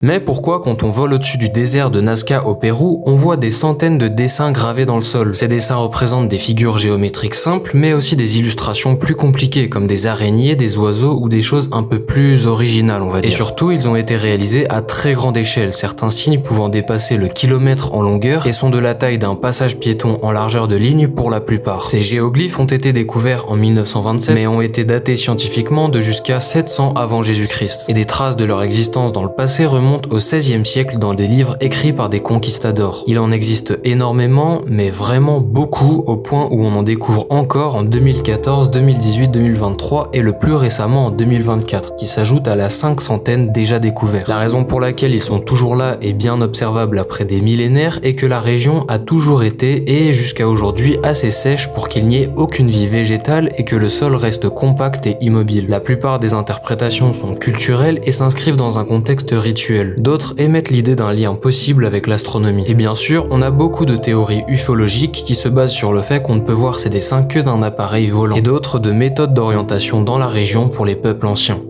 Mais pourquoi quand on vole au-dessus du désert de Nazca au Pérou, on voit des centaines de dessins gravés dans le sol? Ces dessins représentent des figures géométriques simples, mais aussi des illustrations plus compliquées, comme des araignées, des oiseaux ou des choses un peu plus originales, on va dire. Et surtout, ils ont été réalisés à très grande échelle, certains signes pouvant dépasser le kilomètre en longueur et sont de la taille d'un passage piéton en largeur de ligne pour la plupart. Ces géoglyphes ont été découverts en 1927, mais ont été datés scientifiquement de jusqu'à 700 avant Jésus-Christ. Et des traces de leur existence dans le passé remontent au XVIe siècle dans des livres écrits par des conquistadors. Il en existe énormément, mais vraiment beaucoup, au point où on en découvre encore en 2014, 2018, 2023 et le plus récemment en 2024, qui s'ajoute à la 500aine déjà découverte. La raison pour laquelle ils sont toujours là et bien observables après des millénaires est que la région a toujours été et jusqu'à aujourd'hui assez sèche pour qu'il n'y ait aucune vie végétale et que le sol reste compact et immobile. La plupart des interprétations sont culturelles et s'inscrivent dans un contexte rituel. D'autres émettent l'idée d'un lien possible avec l'astronomie. Et bien sûr, on a beaucoup de théories ufologiques qui se basent sur le fait qu'on ne peut voir ces dessins que d'un appareil volant, et d'autres de méthodes d'orientation dans la région pour les peuples anciens.